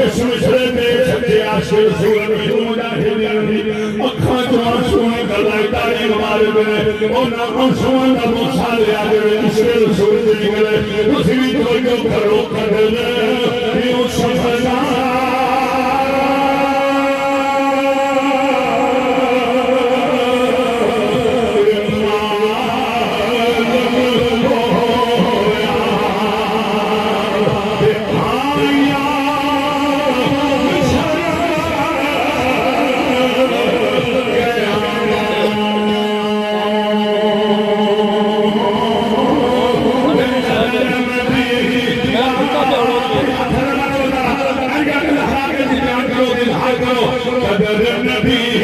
इस मिसरे ते सच्चे आशिक रसूल मुजाहिदीन अखां चों आंसुओं गलाई तारी मार गए उन्हां आंसुओं दा बोसा लिया जे इश्क रसूल दे निकले तुसीं भी तवज्जो करो कदर यूं सफदा कदर नबी